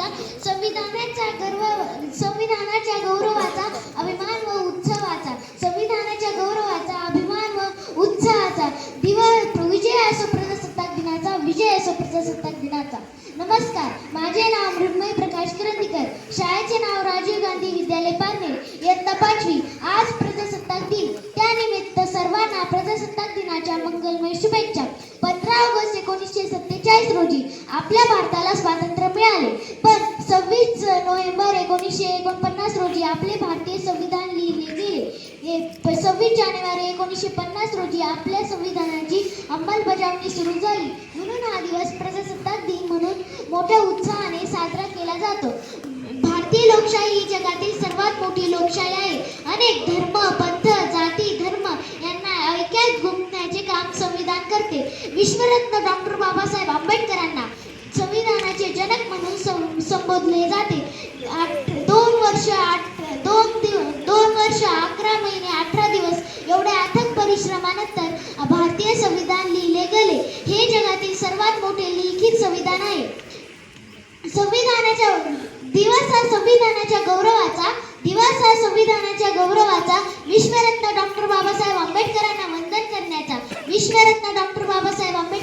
उत्सवाचा, संविधानाच्या गौरवाचा अभिमान व उत्सवाचा, संविधानाच्या गौरवाचा अभिमान व उत्साहाचा विजय असो प्रजासत्ताक दिनाचा, विजय असो प्रजासत्ताक दिनाचा. नमस्कार, माझे नाव मृण्मयी प्रकाश करंदीकर, शाळेचे नाव राजीव गांधी विद्यालय पारनेर, इयत्ता 5वी. आज प्रजासत्ताक दिन, त्यानिमित्त सर्वांना प्रजासत्ताक दिनाच्या मंगलमय शुभेच्छा. 15 ऑगस्ट 1947 रोजी आपल्या भारताला स्वातंत्र्य मिळाले, पण 26 नोव्हेंबर 1949 रोजी आपले भारतीय संविधान लिहिले गेले. 26 जानेवारी 1950 रोजी आपल्या संविधानाची अंमलबजावणी सुरू झाली. म्हणून हा दिवस प्रजासत्ताक दिन म्हणून मोठ्या उत्साहाने साजरा केला जातो. भारतीय लोकशाही ही जगातील सर्वात मोठी लोकशाही आहे. अनेक धर्म, पंथ, जाती, धर्म यांना ऐक्यात गुंतण्याचे काम संविधान करते. विश्वरत्न डॉक्टर बाबासाहेब आंबेडकरांना संविधानाचे जनक म्हणून संबोधले जाते. 2 वर्ष 11 महिने 18 दिवस एवढ्या अथक परिश्रमानंतर भारतीय संविधान लिहिले गेले. हे जगातील सर्वात मोठे लिखित संविधान आहे. संविधानाच्या गौरवाचा विश्वरत्न डॉक्टर बाबासाहेब आंबेडकरांना वंदन करण्याचा, विश्वरत्न डॉक्टर बाबासाहेब आंबेडकर